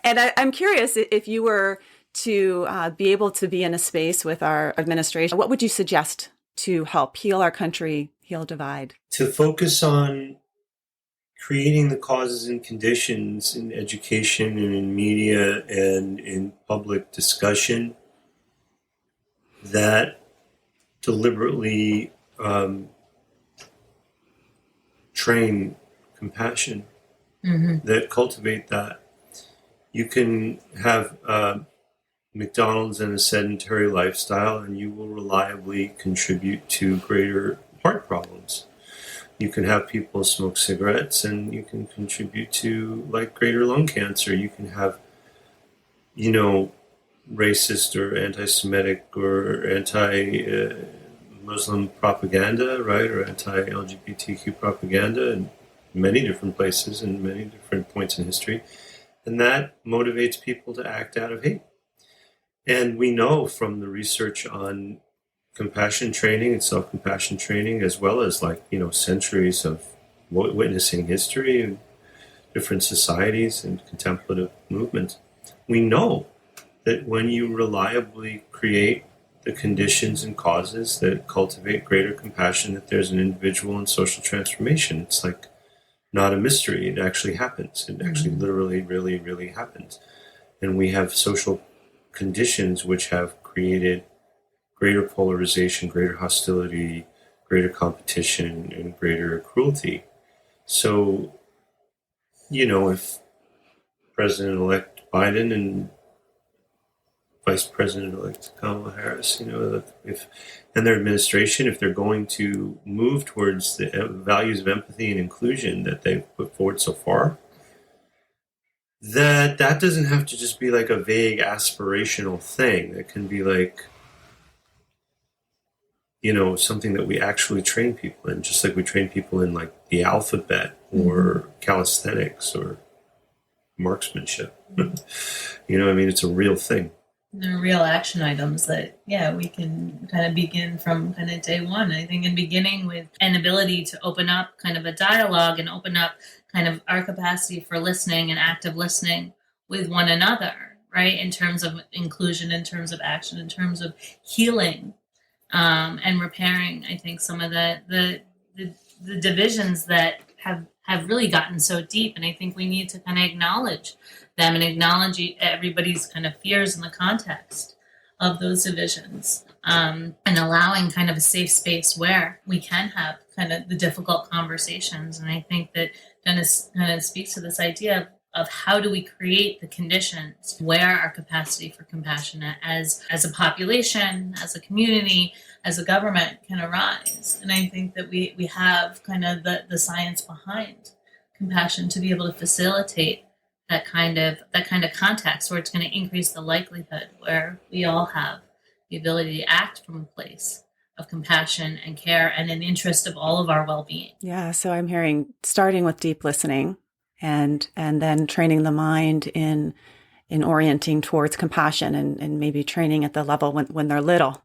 And I'm curious, if you were to be able to be in a space with our administration, what would you suggest to help heal our country, heal divide? To focus on creating the causes and conditions in education and in media and in public discussion that deliberately train compassion, that cultivate that. You can have McDonald's and a sedentary lifestyle, and you will reliably contribute to greater heart problems. You can have people smoke cigarettes and you can contribute to like greater lung cancer. You can have, racist or anti-Semitic or anti-Muslim propaganda, right? Or anti-LGBTQ propaganda in many different places and many different points in history. And that motivates people to act out of hate. And we know from the research on compassion training and self-compassion training, as well as centuries of witnessing history in different societies and contemplative movements, we know that when you reliably create the conditions and causes that cultivate greater compassion, that there's an individual and social transformation. It's like not a mystery. It actually happens. It actually literally, really, really happens. And we have social conditions which have created greater polarization, greater hostility, greater competition, and greater cruelty. So, if President-elect Biden and Vice President-elect Kamala Harris, if their administration, if they're going to move towards the values of empathy and inclusion that they've put forward so far, that doesn't have to just be like a vague aspirational thing. It can be like, something that we actually train people in, just like we train people in like the alphabet or calisthenics or marksmanship. It's a real thing. There are real action items that, we can kind of begin from kind of day one. I think in beginning with an ability to open up kind of a dialogue and open up kind of our capacity for listening and active listening with one another, right? In terms of inclusion, in terms of action, in terms of healing and repairing, I think some of the divisions that have really gotten so deep. And I think we need to kind of acknowledge them and acknowledge everybody's kind of fears in the context of those divisions, and allowing kind of a safe space where we can have kind of the difficult conversations. And I think that Dennis kind of speaks to this idea of how do we create the conditions where our capacity for compassion as a population, as a community, as a government can arise. And I think that we have kind of the science behind compassion to be able to facilitate that kind of context where it's going to increase the likelihood where we all have the ability to act from a place of compassion and care and an interest of all of our well-being. Yeah. So I'm hearing starting with deep listening and then training the mind in orienting towards compassion and maybe training at the level when they're little,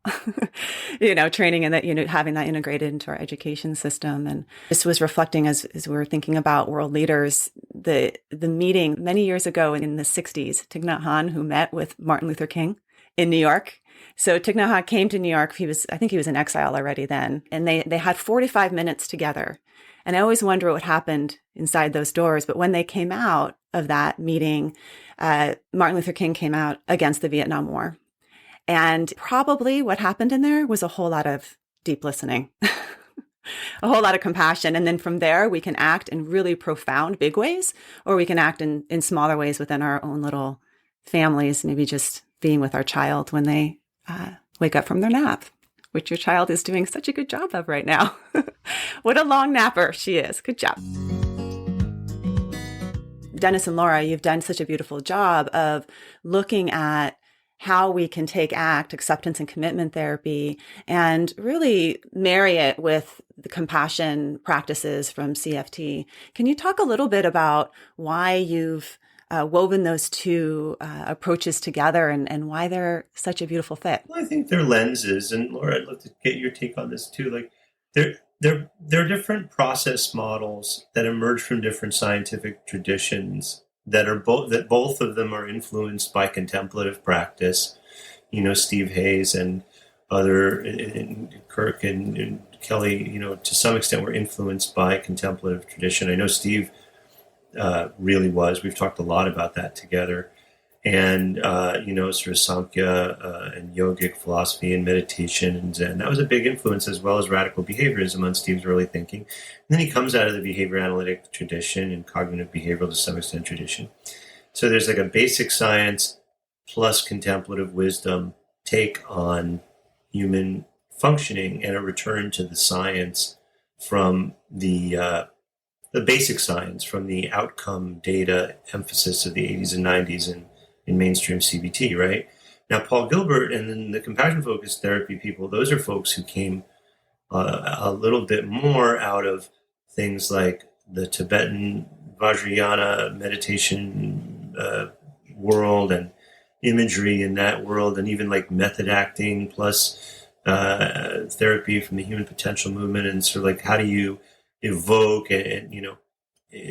training in that, having that integrated into our education system. And this was reflecting as we were thinking about world leaders, the meeting many years ago in the 60s, Thich Nhat Hanh, who met with Martin Luther King in New York. So Thich Nhat Hanh came to New York. I think he was in exile already then. And they had 45 minutes together. And I always wonder what happened inside those doors. But when they came out of that meeting, Martin Luther King came out against the Vietnam War. And probably what happened in there was a whole lot of deep listening, a whole lot of compassion. And then from there, we can act in really profound, big ways, or we can act in smaller ways within our own little families, maybe just being with our child when they wake up from their nap, which your child is doing such a good job of right now. What a long napper she is. Good job. Dennis and Laura, you've done such a beautiful job of looking at how we can take acceptance and commitment therapy, and really marry it with the compassion practices from CFT. Can you talk a little bit about why you've woven those two approaches together and why they're such a beautiful fit? Well, I think they're lenses, and Laura, I'd love to get your take on this too. Like, they're different process models that emerge from different scientific traditions that both of them are influenced by contemplative practice. Steve Hayes and and Kirk and Kelly, to some extent were influenced by contemplative tradition. I know Steve really was. We've talked a lot about that together. And, sort of Samkhya and yogic philosophy and meditation and Zen. That was a big influence, as well as radical behaviorism on Steve's early thinking. And then he comes out of the behavior analytic tradition and cognitive behavioral to some extent tradition. So there's like a basic science plus contemplative wisdom take on human functioning, and a return to the science from the basic science, from the outcome data emphasis of the 80s and 90s in mainstream CBT, right? Now, Paul Gilbert and then the compassion-focused therapy people, those are folks who came a little bit more out of things like the Tibetan Vajrayana meditation world and imagery in that world, and even like method acting plus therapy from the human potential movement, and sort of like how do you evoke and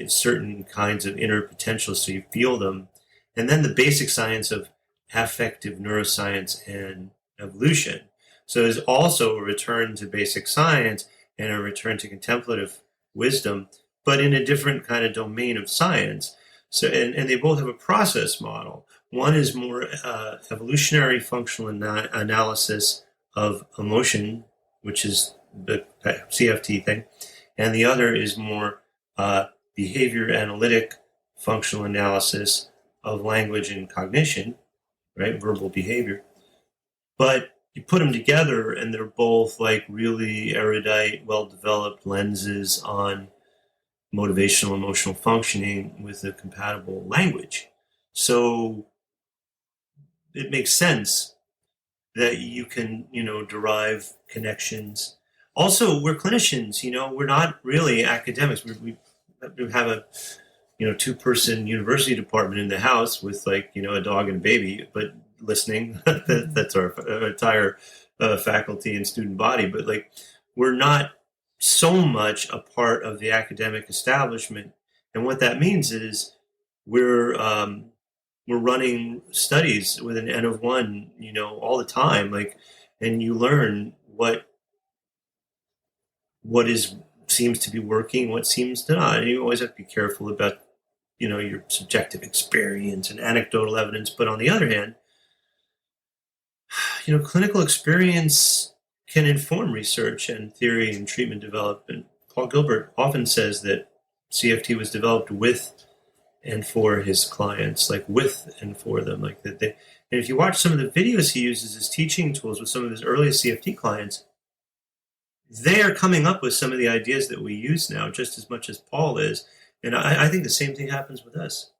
certain kinds of inner potentials so you feel them. And then the basic science of affective neuroscience and evolution. So there's also a return to basic science and a return to contemplative wisdom, but in a different kind of domain of science. So, and they both have a process model. One is more evolutionary functional analysis of emotion, which is the CFT thing, and the other is more behavior analytic functional analysis of language and cognition, right? Verbal behavior. But you put them together and they're both like really erudite, well-developed lenses on motivational, emotional functioning with a compatible language. So it makes sense that you can, derive connections. Also, we're clinicians, we're not really academics. We have a, two-person university department in the house with like, a dog and a baby, but listening, that's our entire faculty and student body. But like, we're not so much a part of the academic establishment. And what that means is we're running studies with an N of one, all the time. Like, and you learn what seems to be working, what seems to not. And you always have to be careful about, your subjective experience and anecdotal evidence. But on the other hand, clinical experience can inform research and theory and treatment development. Paul Gilbert often says that CFT was developed with and for his clients, like with and for them, like that. And if you watch some of the videos he uses as teaching tools with some of his earliest CFT clients, they are coming up with some of the ideas that we use now just as much as Paul is. And I think the same thing happens with us,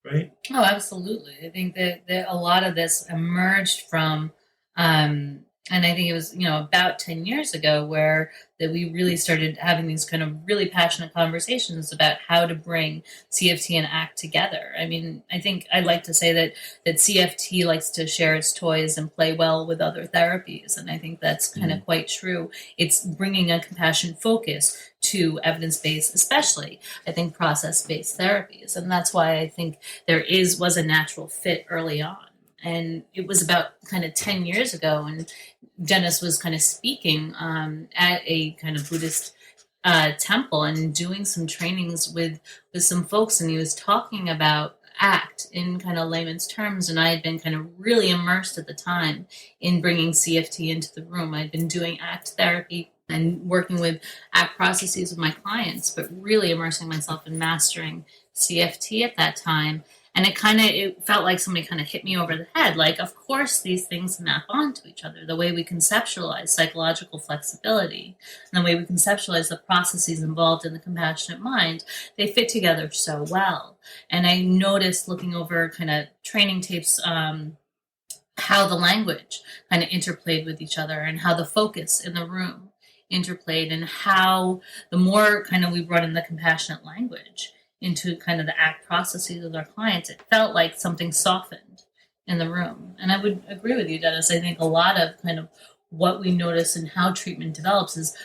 right? Oh, absolutely. I think that a lot of this emerged from, and I think it was, about 10 years ago where that we really started having these kind of really passionate conversations about how to bring CFT and ACT together. I mean, I think I'd like to say that CFT likes to share its toys and play well with other therapies. And I think that's kind of quite true. It's bringing a compassion focus to evidence-based, especially, I think, process-based therapies. And that's why I think there was a natural fit early on. And it was about kind of 10 years ago, and Dennis was kind of speaking at a kind of Buddhist temple and doing some trainings with some folks, and he was talking about ACT in kind of layman's terms, and I had been kind of really immersed at the time in bringing CFT into the room. I'd been doing ACT therapy and working with ACT processes with my clients, but really immersing myself in mastering CFT at that time. And it felt like somebody kind of hit me over the head. Like, of course, these things map onto each other. The way we conceptualize psychological flexibility and the way we conceptualize the processes involved in the compassionate mind, they fit together so well. And I noticed looking over kind of training tapes, how the language kind of interplayed with each other and how the focus in the room interplayed, and how the more kind of we brought in the compassionate language into kind of the ACT processes with our clients, it felt like something softened in the room. And I would agree with you, Dennis. I think a lot of kind of what we notice and how treatment develops is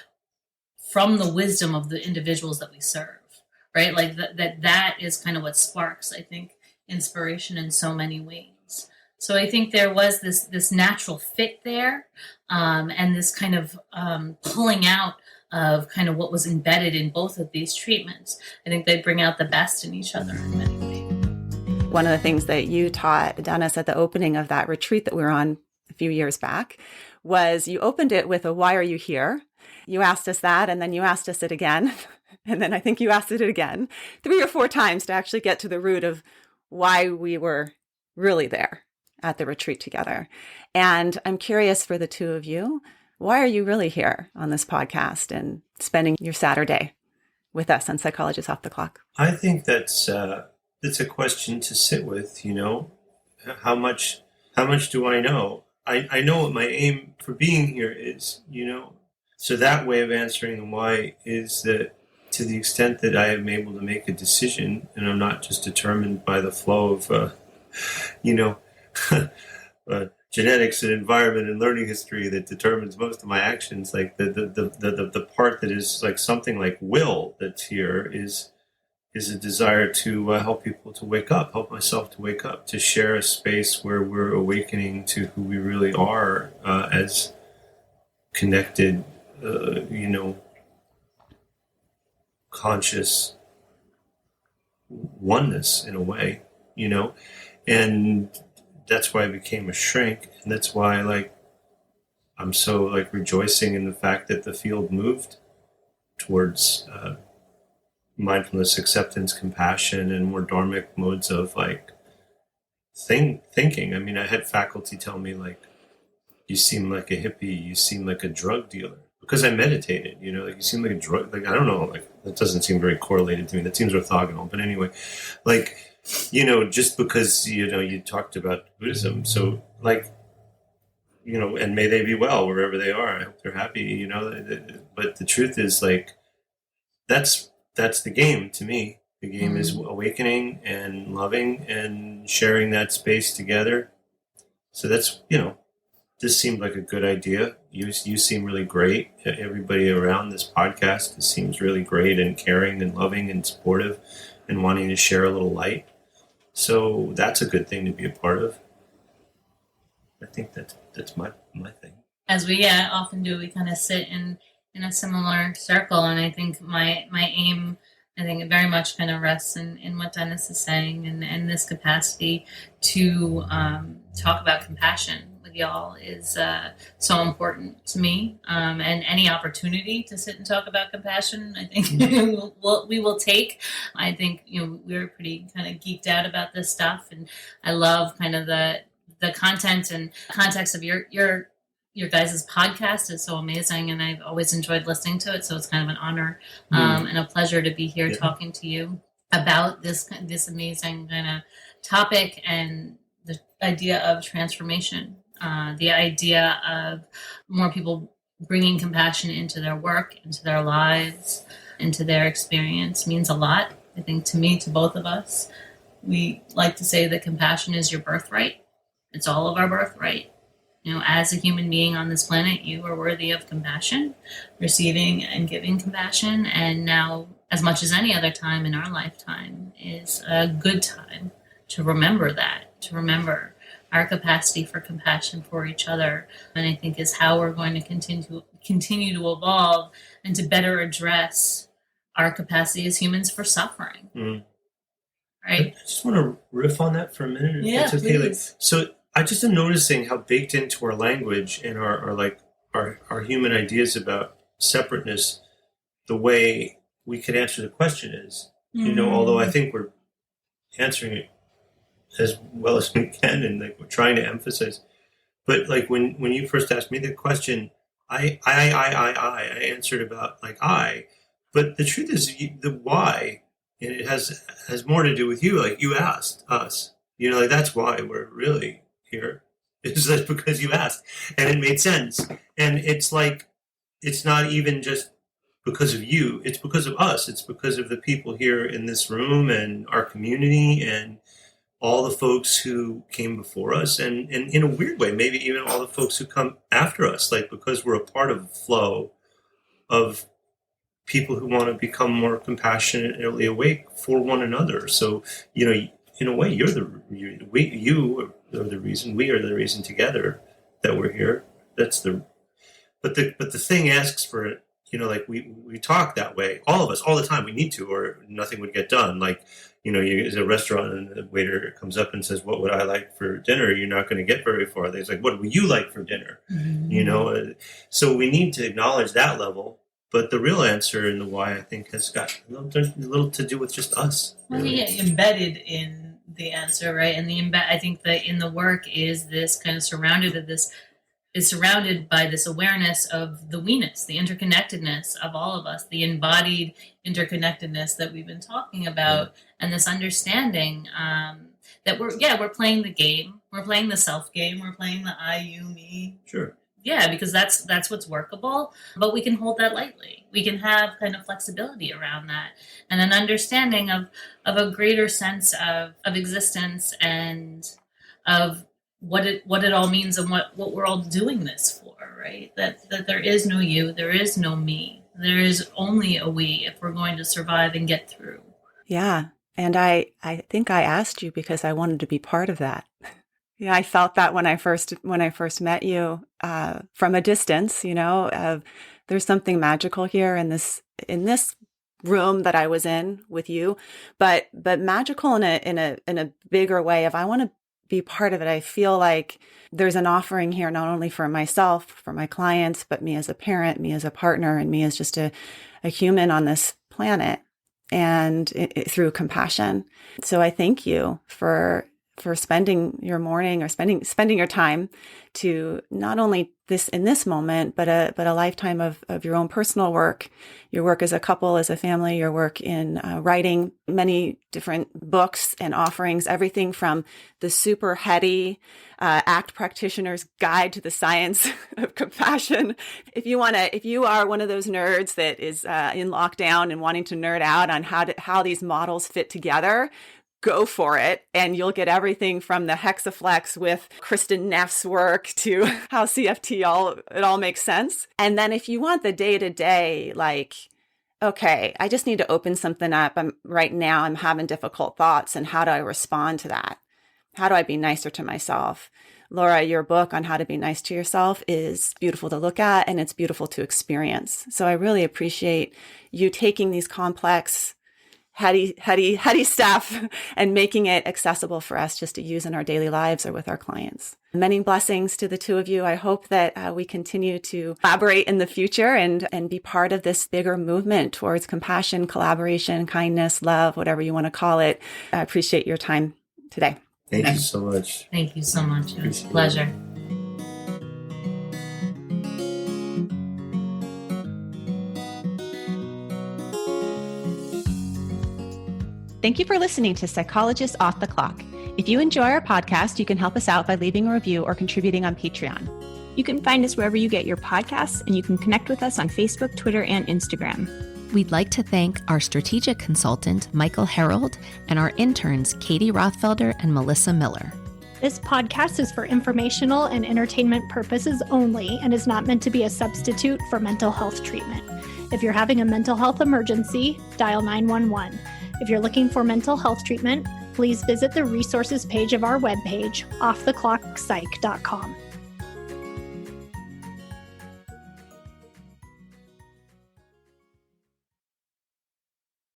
from the wisdom of the individuals that we serve, right? Like that is kind of what sparks, I think, inspiration in so many ways. So I think there was this natural fit there, and this kind of pulling out of kind of what was embedded in both of these treatments. I think they bring out the best in each other in many ways. One of the things that you taught, Dennis, at the opening of that retreat that we were on a few years back was you opened it with a "why are you here?" You asked us that, and then you asked us it again. And then I think you asked it again 3 or 4 times to actually get to the root of why we were really there at the retreat together. And I'm curious for the two of you, why are you really here on this podcast and spending your Saturday with us on Psychologists Off the Clock? I think that's a question to sit with, how much do I know? I know what my aim for being here is, So that way of answering the why is that to the extent that I am able to make a decision and I'm not just determined by the flow of, genetics and environment and learning history that determines most of my actions, like the part that is like something like will that's here is a desire to help people to wake up, help myself to wake up, to share a space where we're awakening to who we really are as connected, conscious oneness in a way, and that's why I became a shrink, and that's why I'm so rejoicing in the fact that the field moved towards mindfulness, acceptance, compassion, and more dharmic modes of thinking. I mean, I had faculty tell me you seem like a hippie, you seem like a drug dealer, because I meditated. You seem like a drug. I don't know. That doesn't seem very correlated to me. That seems orthogonal. But anyway, just because you talked about Buddhism, so and may they be well wherever they are. I hope they're happy. But the truth is that's the game to me. The game is awakening and loving and sharing that space together. So that's, this seemed like a good idea. You seem really great. Everybody around this podcast seems really great and caring and loving and supportive and wanting to share a little light. So that's a good thing to be a part of. I think that's my thing. As we often do, we kind of sit in a similar circle, and I think my aim, I think it very much kind of rests in what Dennis is saying, and this capacity to talk about compassion with y'all is so important to me, and any opportunity to sit and talk about compassion, I think we will take. I think we're pretty kind of geeked out about this stuff, and I love kind of the content and context of your guys' podcast is so amazing, and I've always enjoyed listening to it. So it's kind of an honor and a pleasure to be here talking to you about this amazing kind of topic and the idea of transformation, the idea of more people bringing compassion into their work, into their lives, into their experience means a lot. I think to me, to both of us, we like to say that compassion is your birthright. It's all of our birthright. As a human being on this planet, you are worthy of compassion, receiving and giving compassion. And now, as much as any other time in our lifetime, is a good time to remember that, to remember our capacity for compassion for each other. And I think is how we're going to continue to evolve and to better address our capacity as humans for suffering. Right? I just want to riff on that for a minute. Yeah, that's okay. please. So I just am noticing how baked into our language and our human ideas about separateness, the way we could answer the question is, although I think we're answering it as well as we can and we're trying to emphasize. But when you first asked me the question, I answered about I. But the truth is the why, and it has more to do with you. You asked us, that's why we're really here. It's just because you asked, and it made sense. And it's it's not even just because of you, it's because of us. It's because of the people here in this room and our community and all the folks who came before us, and in a weird way, maybe even all the folks who come after us, because we're a part of the flow of people who want to become more compassionately awake for one another. So, in a way, you are the reason, we are the reason together that we're here. But the thing asks for it. We talk that way, all of us, all the time. We need to, or nothing would get done. There's a restaurant and the waiter comes up and says, "What would I like for dinner?" You're not going to get very far. They're like, "What would you like for dinner?" Mm-hmm. So we need to acknowledge that level. But the real answer in the why, I think, has got a little to do with just us. Really. Well, embedded in the answer, right? And I think that in the work is this kind of surrounded of this is surrounded by this awareness of the we-ness, the interconnectedness of all of us, the embodied interconnectedness that we've been talking about, and this understanding that we're playing the game, we're playing the self game, we're playing the I, you, me. Sure. Yeah, because that's what's workable, but we can hold that lightly. We can have kind of flexibility around that, and an understanding of a greater sense of existence and of what it all means and what we're all doing this for, right? That there is no you, there is no me. There is only a we if we're going to survive and get through. Yeah. And I think I asked you because I wanted to be part of that. Yeah, I felt that when I first met you from a distance, there's something magical here in this room that I was in with you, but magical in a bigger way. If I want to be part of it, I feel like there's an offering here, not only for myself, for my clients, but me as a parent, me as a partner, and me as just a human on this planet, and through compassion. So I thank you for spending your morning or spending your time to not only this in this moment, but a lifetime of your own personal work, your work as a couple, as a family, your work in writing many different books and offerings, everything from the super heady ACT Practitioner's Guide to the Science of Compassion. If you are one of those nerds that is in lockdown and wanting to nerd out on how these models fit together, go for it. And you'll get everything from the hexaflex with Kristen Neff's work to how CFT it all makes sense. And then if you want the day-to-day, like, okay, I just need to open something up. Right now I'm having difficult thoughts, and how do I respond to that? How do I be nicer to myself? Laura, your book on how to be nice to yourself is beautiful to look at, and it's beautiful to experience. So I really appreciate you taking these complex, heady stuff and making it accessible for us just to use in our daily lives or with our clients. Many blessings to the two of you. I hope that we continue to collaborate in the future and be part of this bigger movement towards compassion, collaboration, kindness, love, whatever you want to call it. I appreciate your time today. Thank you so much. Thank you so much. It was a pleasure. Thank you for listening to Psychologist Off the Clock. If you enjoy our podcast, you can help us out by leaving a review or contributing on Patreon. You can find us wherever you get your podcasts, and you can connect with us on Facebook, Twitter, and Instagram. We'd like to thank our strategic consultant, Michael Harold, and our interns, Katie Rothfelder and Melissa Miller. This podcast is for informational and entertainment purposes only and is not meant to be a substitute for mental health treatment. If you're having a mental health emergency, dial 911. If you're looking for mental health treatment, please visit the resources page of our webpage, offtheclockpsych.com.